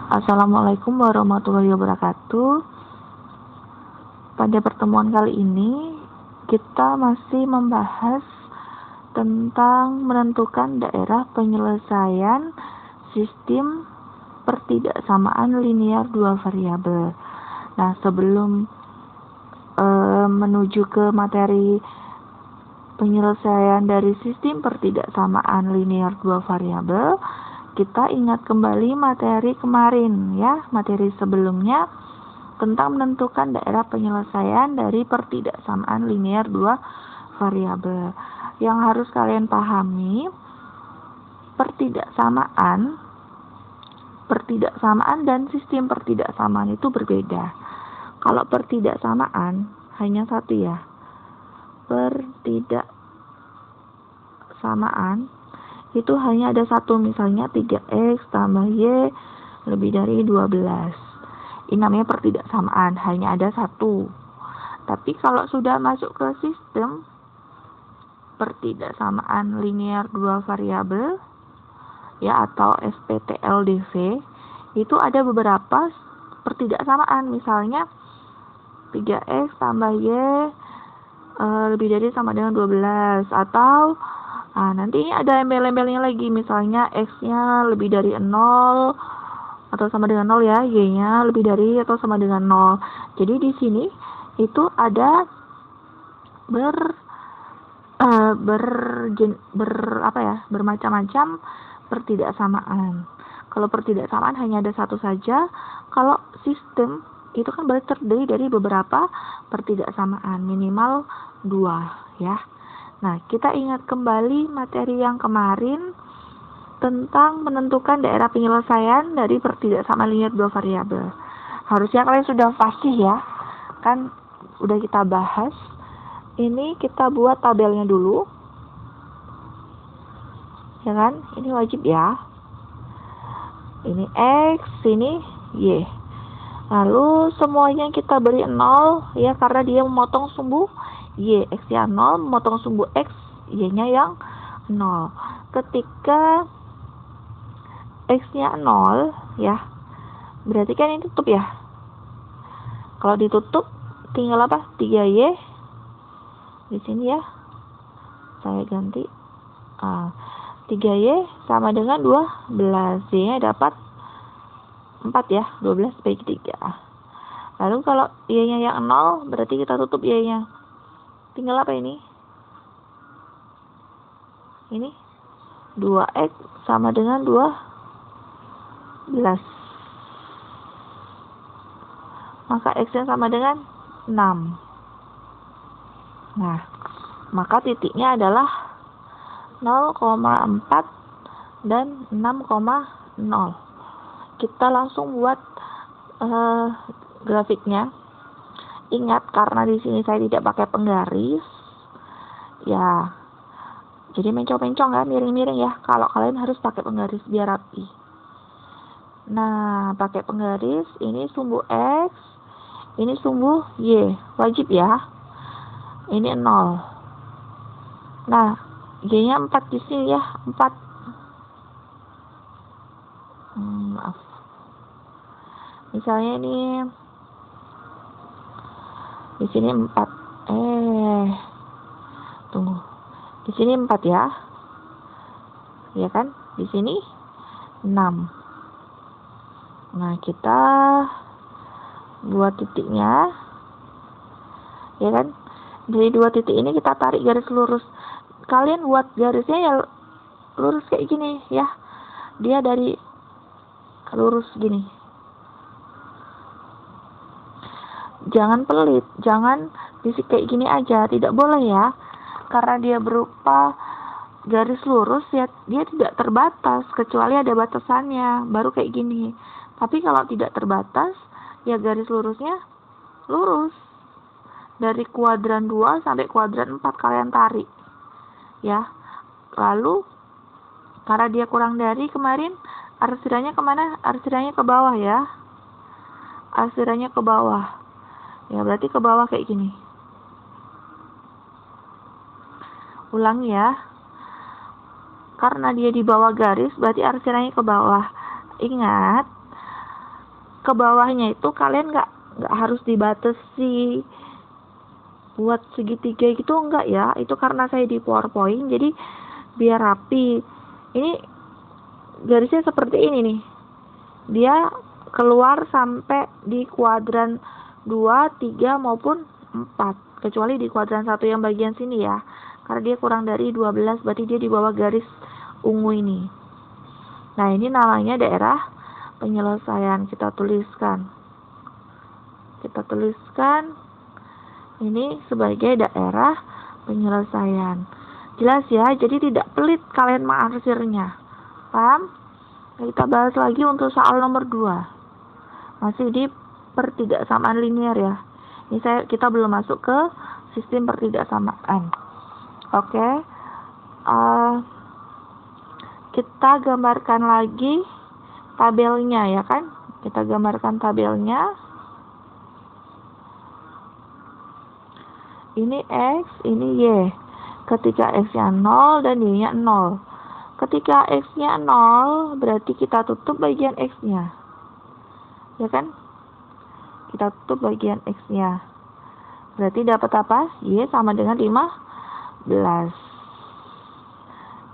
Assalamualaikum warahmatullahi wabarakatuh. Pada pertemuan kali ini kita masih membahas tentang menentukan daerah penyelesaian sistem pertidaksamaan linear dua variabel. Nah, sebelum menuju ke materi penyelesaian dari sistem pertidaksamaan linear dua variabel, kita ingat kembali materi kemarin ya, materi sebelumnya tentang menentukan daerah penyelesaian dari pertidaksamaan linear dua variabel. Yang harus kalian pahami, pertidaksamaan dan sistem pertidaksamaan itu berbeda. Kalau pertidaksamaan hanya satu ya, pertidaksamaan itu hanya ada satu, misalnya 3x tambah y lebih dari 12. Ini namanya pertidaksamaan, hanya ada satu. Tapi kalau sudah masuk ke sistem pertidaksamaan linear dua variabel ya, atau SPTLDV, itu ada beberapa pertidaksamaan, misalnya 3x tambah y lebih dari sama dengan 12, atau nanti ini ada embel-embelnya lagi, misalnya x-nya lebih dari 0 atau sama dengan 0 ya, y-nya lebih dari atau sama dengan 0. Jadi di sini itu ada bermacam-macam pertidaksamaan. Kalau pertidaksamaan hanya ada satu saja, kalau sistem itu kan berarti terdiri dari beberapa pertidaksamaan, minimal 2 ya. Nah, kita ingat kembali materi yang kemarin tentang menentukan daerah penyelesaian dari pertidaksamaan linear dua variabel. Harusnya kalian sudah fasih ya, kan udah kita bahas. Ini kita buat tabelnya dulu, ya kan? Ini wajib ya. Ini x, ini y. Lalu semuanya kita beri 0 ya, karena dia memotong sumbu y, x-nya 0, memotong sumbu x, y-nya yang 0. Ketika x-nya 0 ya, berarti kan ini tutup ya. Kalau ditutup tinggal apa? 3y di sini ya. Saya ganti 3y sama dengan 12, y-nya dapat 4 ya, 12 bagi 3. Lalu kalau y-nya yang 0, berarti kita tutup y-nya. Tinggal apa ini? Ini 2x sama dengan 12. Maka x-nya sama dengan 6. Nah, maka titiknya adalah 0,4 dan 6,0. Kita langsung buat grafiknya. Ingat, karena di sini saya tidak pakai penggaris ya, jadi mencong-mencong kan, miring-miring ya. Kalau kalian harus pakai penggaris biar rapi. Nah, pakai penggaris, ini sumbu x, ini sumbu y, wajib ya. Ini 0. Nah, y-nya 4 di sini ya, 4. Maaf. Misalnya ini di sini 4. Tunggu. Di sini 4 ya. Ya kan? Di sini 6. Nah, kita buat titiknya. Ya kan? Dari dua titik ini kita tarik garis lurus. Kalian buat garisnya ya lurus kayak gini ya. Dia dari lurus gini. Jangan pelit, jangan bisik kayak gini aja, tidak boleh ya. Karena dia berupa garis lurus ya, dia tidak terbatas kecuali ada batasannya, baru kayak gini. Tapi kalau tidak terbatas, ya garis lurusnya lurus. Dari kuadran 2 sampai kuadran 4 kalian tarik. Ya. Lalu karena dia kurang dari kemarin, arsirannya kemana? Arsirannya ke bawah ya. Arsirannya ke bawah. Ya, berarti ke bawah kayak gini. Ulang ya. Karena dia di bawah garis, berarti arsirannya ke bawah. Ingat, ke bawahnya itu kalian nggak harus dibatasi buat segitiga gitu, enggak ya, itu karena saya di PowerPoint jadi biar rapi. Ini garisnya seperti ini nih, dia keluar sampai di kuadran 2, 3 maupun 4, kecuali di kuadran 1 yang bagian sini ya, karena dia kurang dari 12, berarti dia di bawah garis ungu ini. Nah, ini namanya daerah penyelesaian. Kita tuliskan ini sebagai daerah penyelesaian. Jelas ya, jadi tidak pelit kalian mengarsirnya. Paham? Kita bahas lagi untuk soal nomor 2. Masih di pertidaksamaan linear ya. Ini kita belum masuk ke sistem pertidaksamaan. Oke. Kita gambarkan lagi tabelnya ya kan? Kita gambarkan tabelnya. Ini X, ini Y. Ketika X-nya 0 dan Y-nya 0. Ketika X-nya 0, berarti kita tutup bagian X-nya. Ya kan? Kita tutup bagian X-nya. Berarti dapat apa? Y sama dengan 15.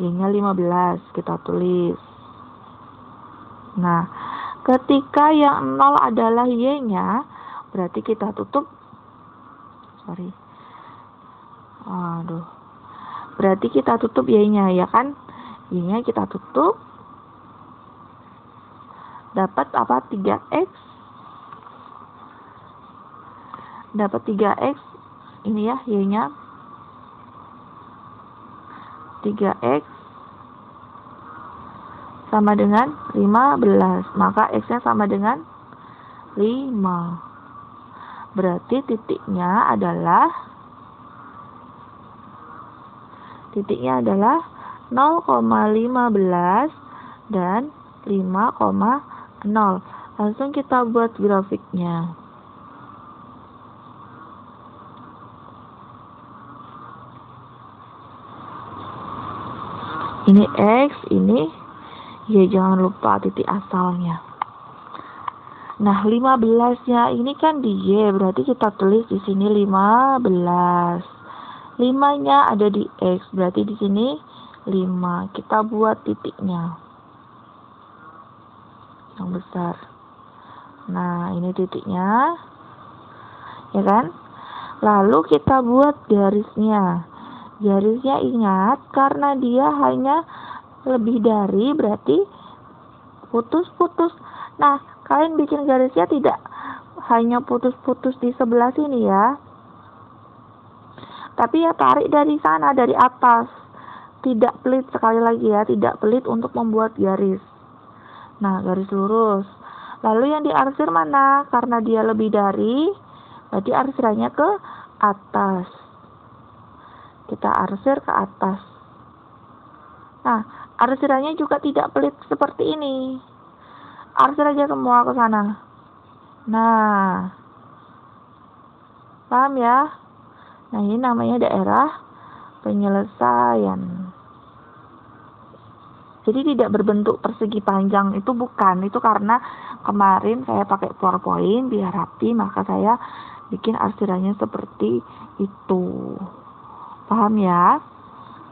Y-nya 15. Kita tulis. Nah, ketika yang 0 adalah Y-nya, berarti kita tutup. Berarti kita tutup Y-nya ya kan? Y-nya kita tutup. Dapat apa? 3X. Dapat 3X. Ini ya Y-nya. 3X sama dengan 15. Maka X-nya sama dengan 5. Berarti titiknya adalah 0,15 dan 5,0. Langsung kita buat grafiknya. Ini X, ini Y, jangan lupa titik asalnya. Nah, 15-nya ini kan di Y, berarti kita tulis di sini 15. 5-nya ada di X, berarti di sini 5. Kita buat titiknya yang besar. Nah, ini titiknya. Ya kan? Lalu kita buat garisnya. Garisnya ingat, karena dia hanya lebih dari, berarti putus-putus. Nah, kalian bikin garisnya tidak hanya putus-putus di sebelah sini ya, tapi ya tarik dari sana, dari atas. Tidak pelit, sekali lagi ya, tidak pelit untuk membuat garis. Nah, garis lurus. Lalu yang diarsir mana? Karena dia lebih dari, berarti arsirannya ke atas. Kita arsir ke atas. Nah, arsirannya juga tidak pelit seperti ini. Arsir aja semua ke sana. Nah, paham ya? Nah, ini namanya daerah penyelesaian. Jadi tidak berbentuk persegi panjang, itu bukan. Itu karena kemarin saya pakai PowerPoint biar rapi, maka saya bikin arsirannya seperti itu. Paham ya?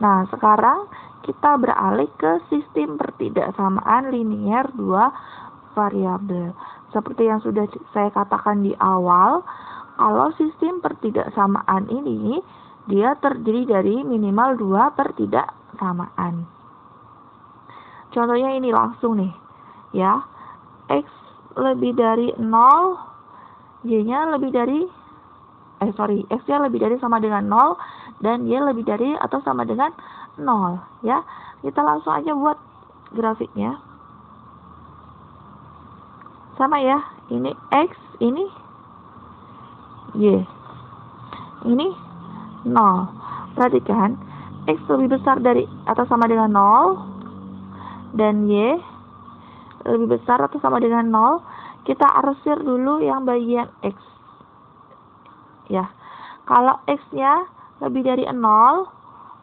Nah, sekarang kita beralih ke sistem pertidaksamaan linear 2 variabel. Seperti yang sudah saya katakan di awal, kalau sistem pertidaksamaan ini, dia terdiri dari minimal 2 pertidaksamaan. Contohnya ini langsung nih, ya. X lebih dari 0, Y-nya lebih dari, X-nya lebih dari sama dengan 0, dan Y lebih dari atau sama dengan 0, ya. Kita langsung aja buat grafiknya. Sama ya, ini X, ini Y. Ini 0. Perhatikan, X lebih besar dari atau sama dengan 0 dan Y lebih besar atau sama dengan 0. Kita arsir dulu yang bagian X. Ya. Kalau X-nya lebih dari 0,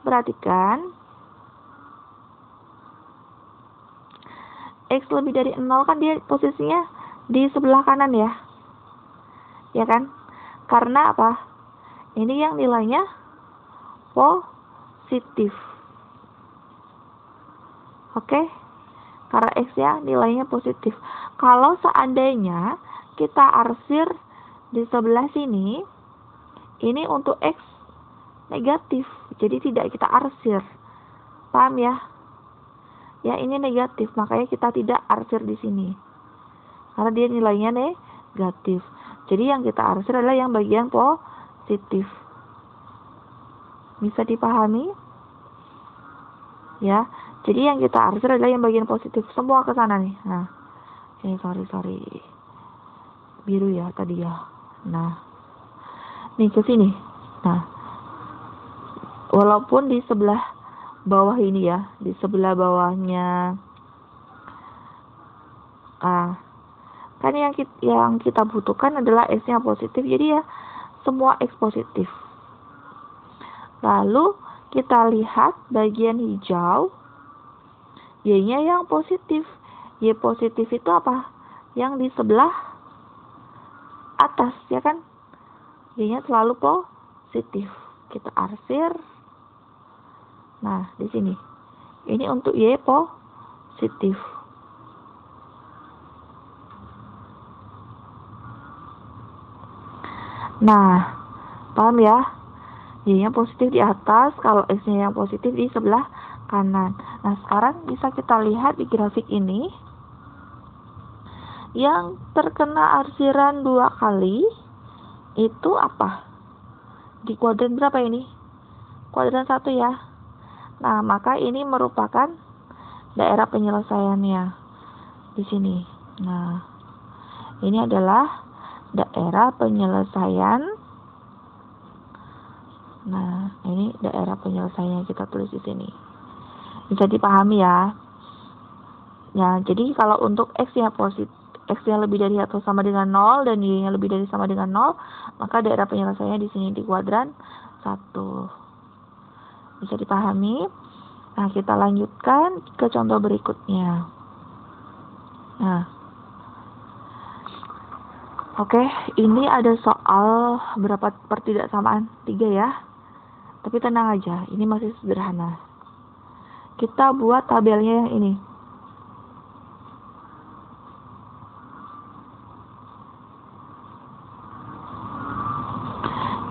perhatikan X lebih dari 0 kan dia posisinya di sebelah kanan ya. Ya kan? Karena apa? Ini yang nilainya positif. Oke? Karena X-nya nilainya positif. Kalau seandainya kita arsir di sebelah sini, ini untuk X negatif. Jadi tidak kita arsir. Paham ya? Ya, ini negatif, makanya kita tidak arsir di sini. Karena dia nilainya negatif. Jadi yang kita arsir adalah yang bagian positif. Bisa dipahami? Ya. Jadi yang kita arsir adalah yang bagian positif. Semua ke sana nih. Nah. Sorry. Biru ya tadi ya. Nah. Nih ke sini. Nah. Walaupun di sebelah bawah ini ya, di sebelah bawahnya kan yang kita butuhkan adalah X-nya positif. Jadi ya semua X positif. Lalu kita lihat bagian hijau, Y-nya yang positif. Y positif itu apa? Yang di sebelah atas, ya kan? Y-nya selalu positif. Kita arsir. Nah, di sini. Ini untuk Y positif. Nah, paham ya? Y-nya positif di atas, kalau X-nya yang positif di sebelah kanan. Nah, sekarang bisa kita lihat di grafik ini. Yang terkena arsiran 2 kali itu apa? Di kuadran berapa ini? Kuadran 1 ya. Nah, maka ini merupakan daerah penyelesaiannya di sini. Nah, ini adalah daerah penyelesaian. Nah, ini daerah penyelesaiannya kita tulis di sini. Bisa dipahami ya. Ya, jadi kalau untuk X-nya positif, X-nya lebih dari atau sama dengan 0 dan Y-nya lebih dari sama dengan 0, maka daerah penyelesaiannya di sini di kuadran 1. Bisa dipahami? Nah, kita lanjutkan ke contoh berikutnya. Nah, oke, ini ada soal berapa pertidaksamaan? 3 ya. Tapi tenang aja, ini masih sederhana. Kita buat tabelnya yang ini.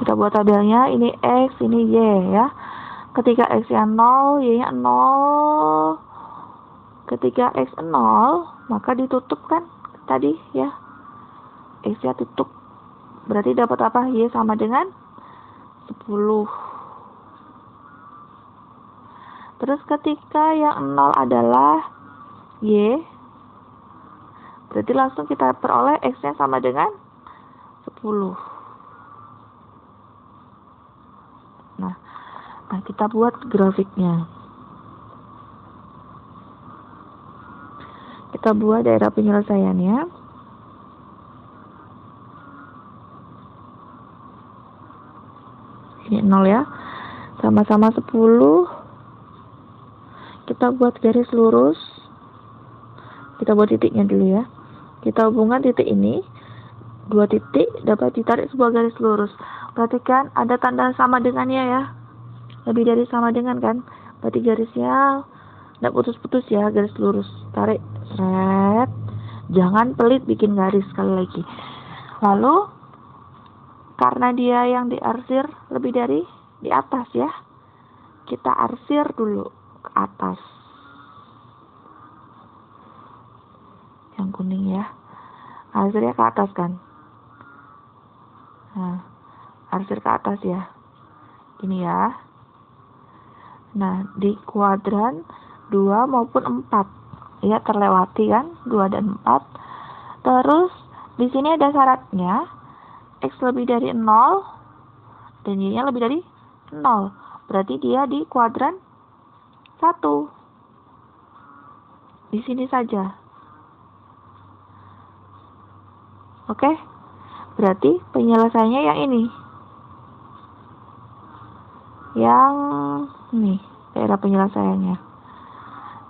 Kita buat tabelnya, ini X, ini Y ya. Ketika X-nya 0, Y-nya 0. Ketika X 0, maka ditutup kan tadi ya. X-nya tutup. Berarti dapat apa? Y sama dengan 10. Terus ketika yang 0 adalah Y, berarti langsung kita peroleh X-nya sama dengan 10. Nah, kita buat grafiknya. Kita buat daerah penyelesaiannya. Ini 0 ya. Sama-sama 10. Kita buat garis lurus. Kita buat titiknya dulu ya. Kita hubungkan titik ini. 2 titik dapat ditarik sebuah garis lurus. Perhatikan ada tanda sama dengannya ya. Lebih dari sama dengan kan. Berarti garisnya tidak putus-putus ya, garis lurus. Tarik, seret. Jangan pelit bikin garis sekali lagi. Lalu karena dia yang diarsir lebih dari di atas ya, kita arsir dulu ke atas. Yang kuning ya. Arsirnya ke atas kan. Nah, arsir ke atas ya. Ini ya. Nah, di kuadran 2 maupun 4. Ya, terlewati kan? 2 dan 4. Terus, di sini ada syaratnya. X lebih dari 0. Dan Y-nya lebih dari 0. Berarti dia di kuadran 1. Di sini saja. Oke? Berarti penyelesaiannya yang ini. Yang ini daerah penyelesaiannya.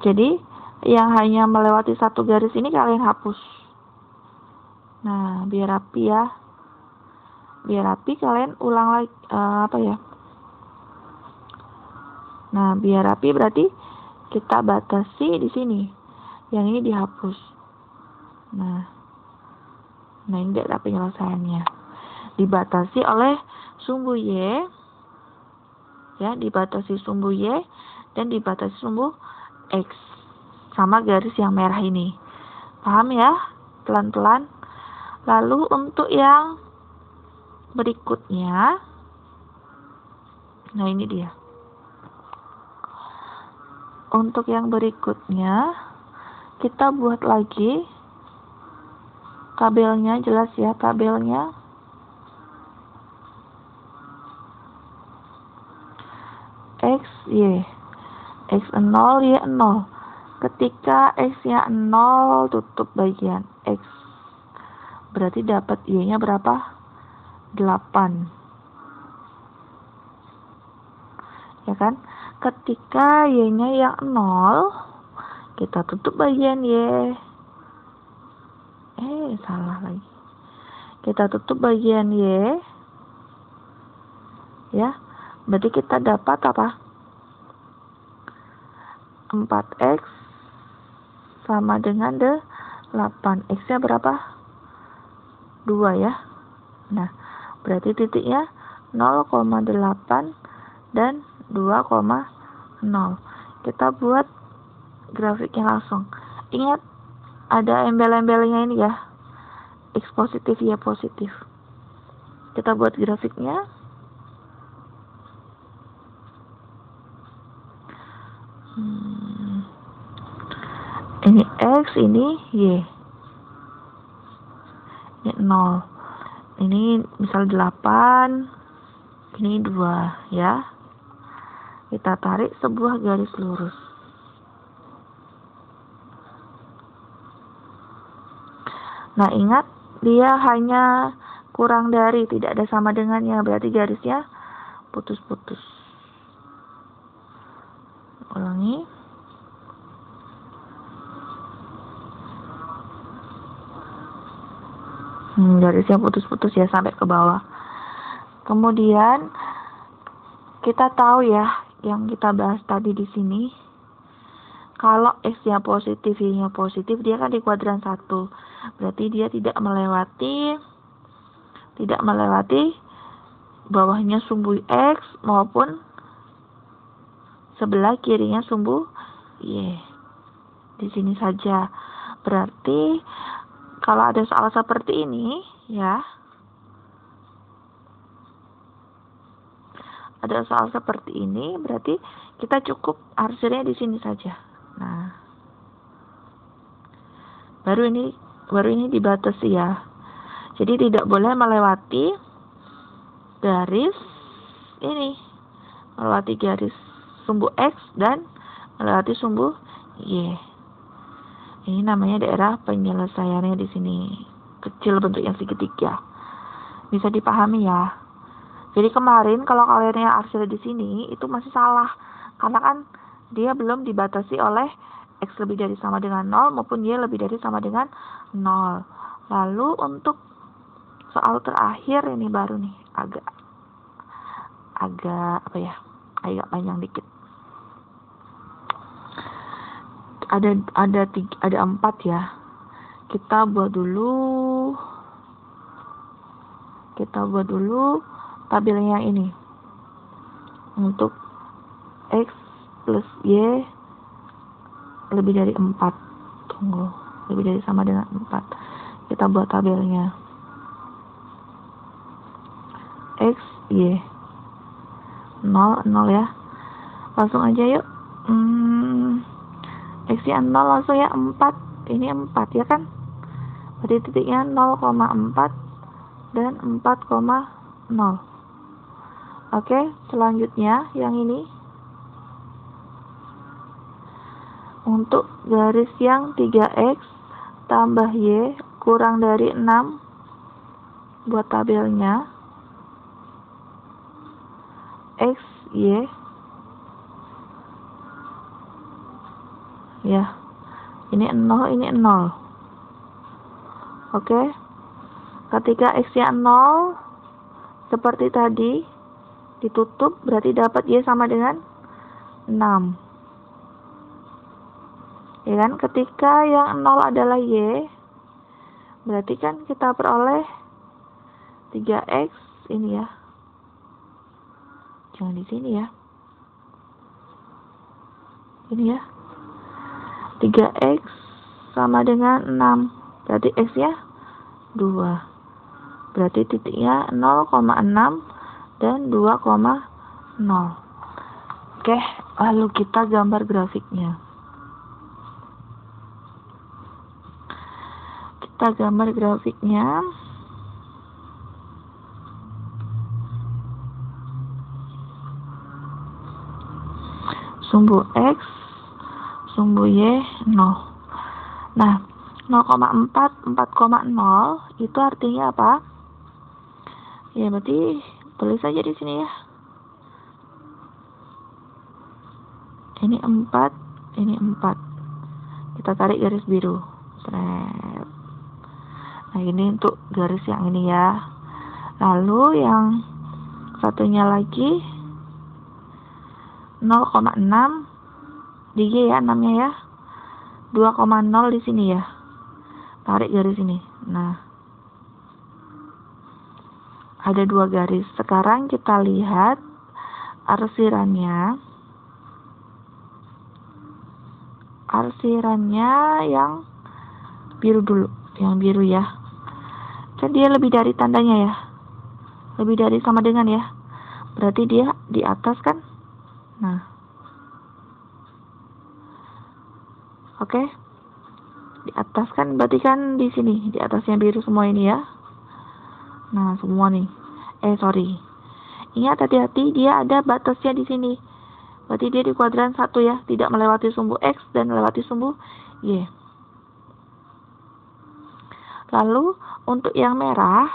Jadi yang hanya melewati satu garis ini kalian hapus. Nah, biar rapi ya. Biar rapi kalian ulang lagi Nah, biar rapi berarti kita batasi di sini. Yang ini dihapus. Nah ini data penyelesaiannya. Dibatasi oleh sumbu Y. Ya, dibatasi sumbu Y dan dibatasi sumbu X. Sama garis yang merah ini. Paham ya? Pelan-pelan. Lalu untuk yang berikutnya, nah ini dia. Untuk yang berikutnya, kita buat lagi tabelnya, jelas ya tabelnya. X, Y. X0, Y0. Ketika X-nya 0, tutup bagian X. Berarti dapat Y-nya berapa? 8. Ya kan? Ketika Y-nya yang 0, kita tutup bagian Y. Salah lagi. Kita tutup bagian Y. Ya. Berarti kita dapat apa? 4X sama dengan 8. X-nya berapa? 2 ya. Nah, berarti titiknya 0,8 dan 2,0. Kita buat grafiknya langsung. Ingat, ada embel-embelnya ini ya. X positif, Y positif. Kita buat grafiknya. Ini X, ini Y. Ini 0. Ini misal 8. Ini 2 ya. Kita tarik sebuah garis lurus. Nah, ingat, dia hanya kurang dari, tidak ada sama dengannya. Berarti garisnya putus-putus. Ulangi. Garisnya putus-putus ya sampai ke bawah. Kemudian kita tahu ya yang kita bahas tadi di sini. Kalau X-nya positif, Y-nya positif, dia kan di kuadran 1. Berarti dia tidak melewati bawahnya sumbu X maupun sebelah kirinya sumbu Y. Di sini saja. Berarti kalau ada soal seperti ini, ya. Ada soal seperti ini, berarti kita cukup hasilnya di sini saja. Nah, baru ini dibatasi ya. Jadi tidak boleh melewati garis ini, melewati garis sumbu X dan melewati sumbu Y. Ini namanya daerah penyelesaiannya di sini. Kecil bentuknya segitiga. Bisa dipahami ya. Jadi kemarin kalau kalian yang hasil di sini itu masih salah. Karena kan dia belum dibatasi oleh X lebih dari sama dengan 0 maupun Y lebih dari sama dengan 0. Lalu untuk soal terakhir ini baru nih agak agak panjang dikit. Ada 4 ya. Kita buat dulu tabelnya yang ini. Untuk X plus Y lebih dari 4. Tunggu. Lebih dari sama dengan 4. Kita buat tabelnya. X, Y. 0 ya. Langsung aja yuk. X-nya 0 langsung ya, 4. Ini 4 ya kan? Berarti titiknya 0,4 dan 4,0. Oke, selanjutnya yang ini. Untuk garis yang 3X tambah Y kurang dari 6, buat tabelnya. X, Y. Ya, ini 0, ini 0. Oke, Ketika X-nya 0, seperti tadi, ditutup, berarti dapat Y sama dengan 6. Ya kan? Ketika yang 0 adalah Y, berarti kan kita peroleh 3X ini ya. Jangan di sini ya. Ini ya. 3X sama dengan 6. Berarti X-nya 2. Berarti titiknya 0,6 dan 2,0. Oke, lalu kita gambar grafiknya. Kita gambar grafiknya. Sumbu X, sumbu Y, 0. Nah, 0,4, 4,0 itu artinya apa? Ya, berarti tulis saja di sini ya. Ini 4, ini 4. Kita tarik garis biru. Nah, ini untuk garis yang ini ya. Lalu yang satunya lagi 0,6 di Y ya, 6-nya ya. 2,0 di sini ya. Tarik garis ini. Nah, ada 2 garis. Sekarang kita lihat arsirannya. Arsirannya yang biru dulu, yang biru ya. Kan dia lebih dari tandanya ya. Lebih dari sama dengan ya. Berarti dia di atas kan? Nah. Oke. Di atas kan berarti kan di sini, di atasnya biru semua ini ya. Nah, semua nih. Sorry. Ingat, hati-hati, dia ada batasnya di sini. Berarti dia di kuadran 1 ya, tidak melewati sumbu X dan melewati sumbu Y. Lalu untuk yang merah,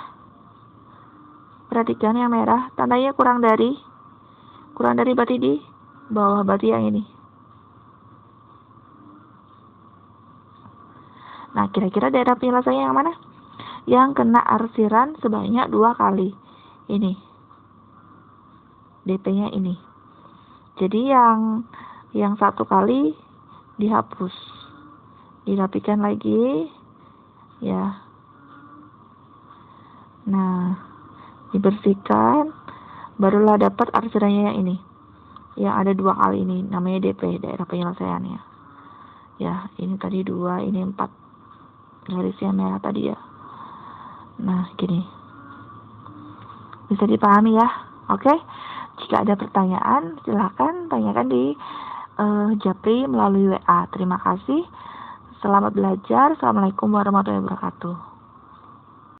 perhatikan yang merah, tandanya kurang dari berarti di bawah, berarti yang ini. Nah, kira-kira daerah penyelesaian yang mana? Yang kena arsiran sebanyak 2 kali. Ini. DP-nya ini. Jadi yang 1 kali dihapus. Dirapikan lagi. Ya. Nah, dibersihkan. Barulah dapat arsirannya yang ini. Yang ada 2 kali ini. Namanya DP, daerah penyelesaiannya. Ya, ini tadi 2, ini 4. Garisnya merah tadi ya. Nah, gini. Bisa dipahami ya? Oke? Jika ada pertanyaan, silahkan tanyakan di Japri melalui WA. Terima kasih. Selamat belajar. Assalamualaikum warahmatullahi wabarakatuh.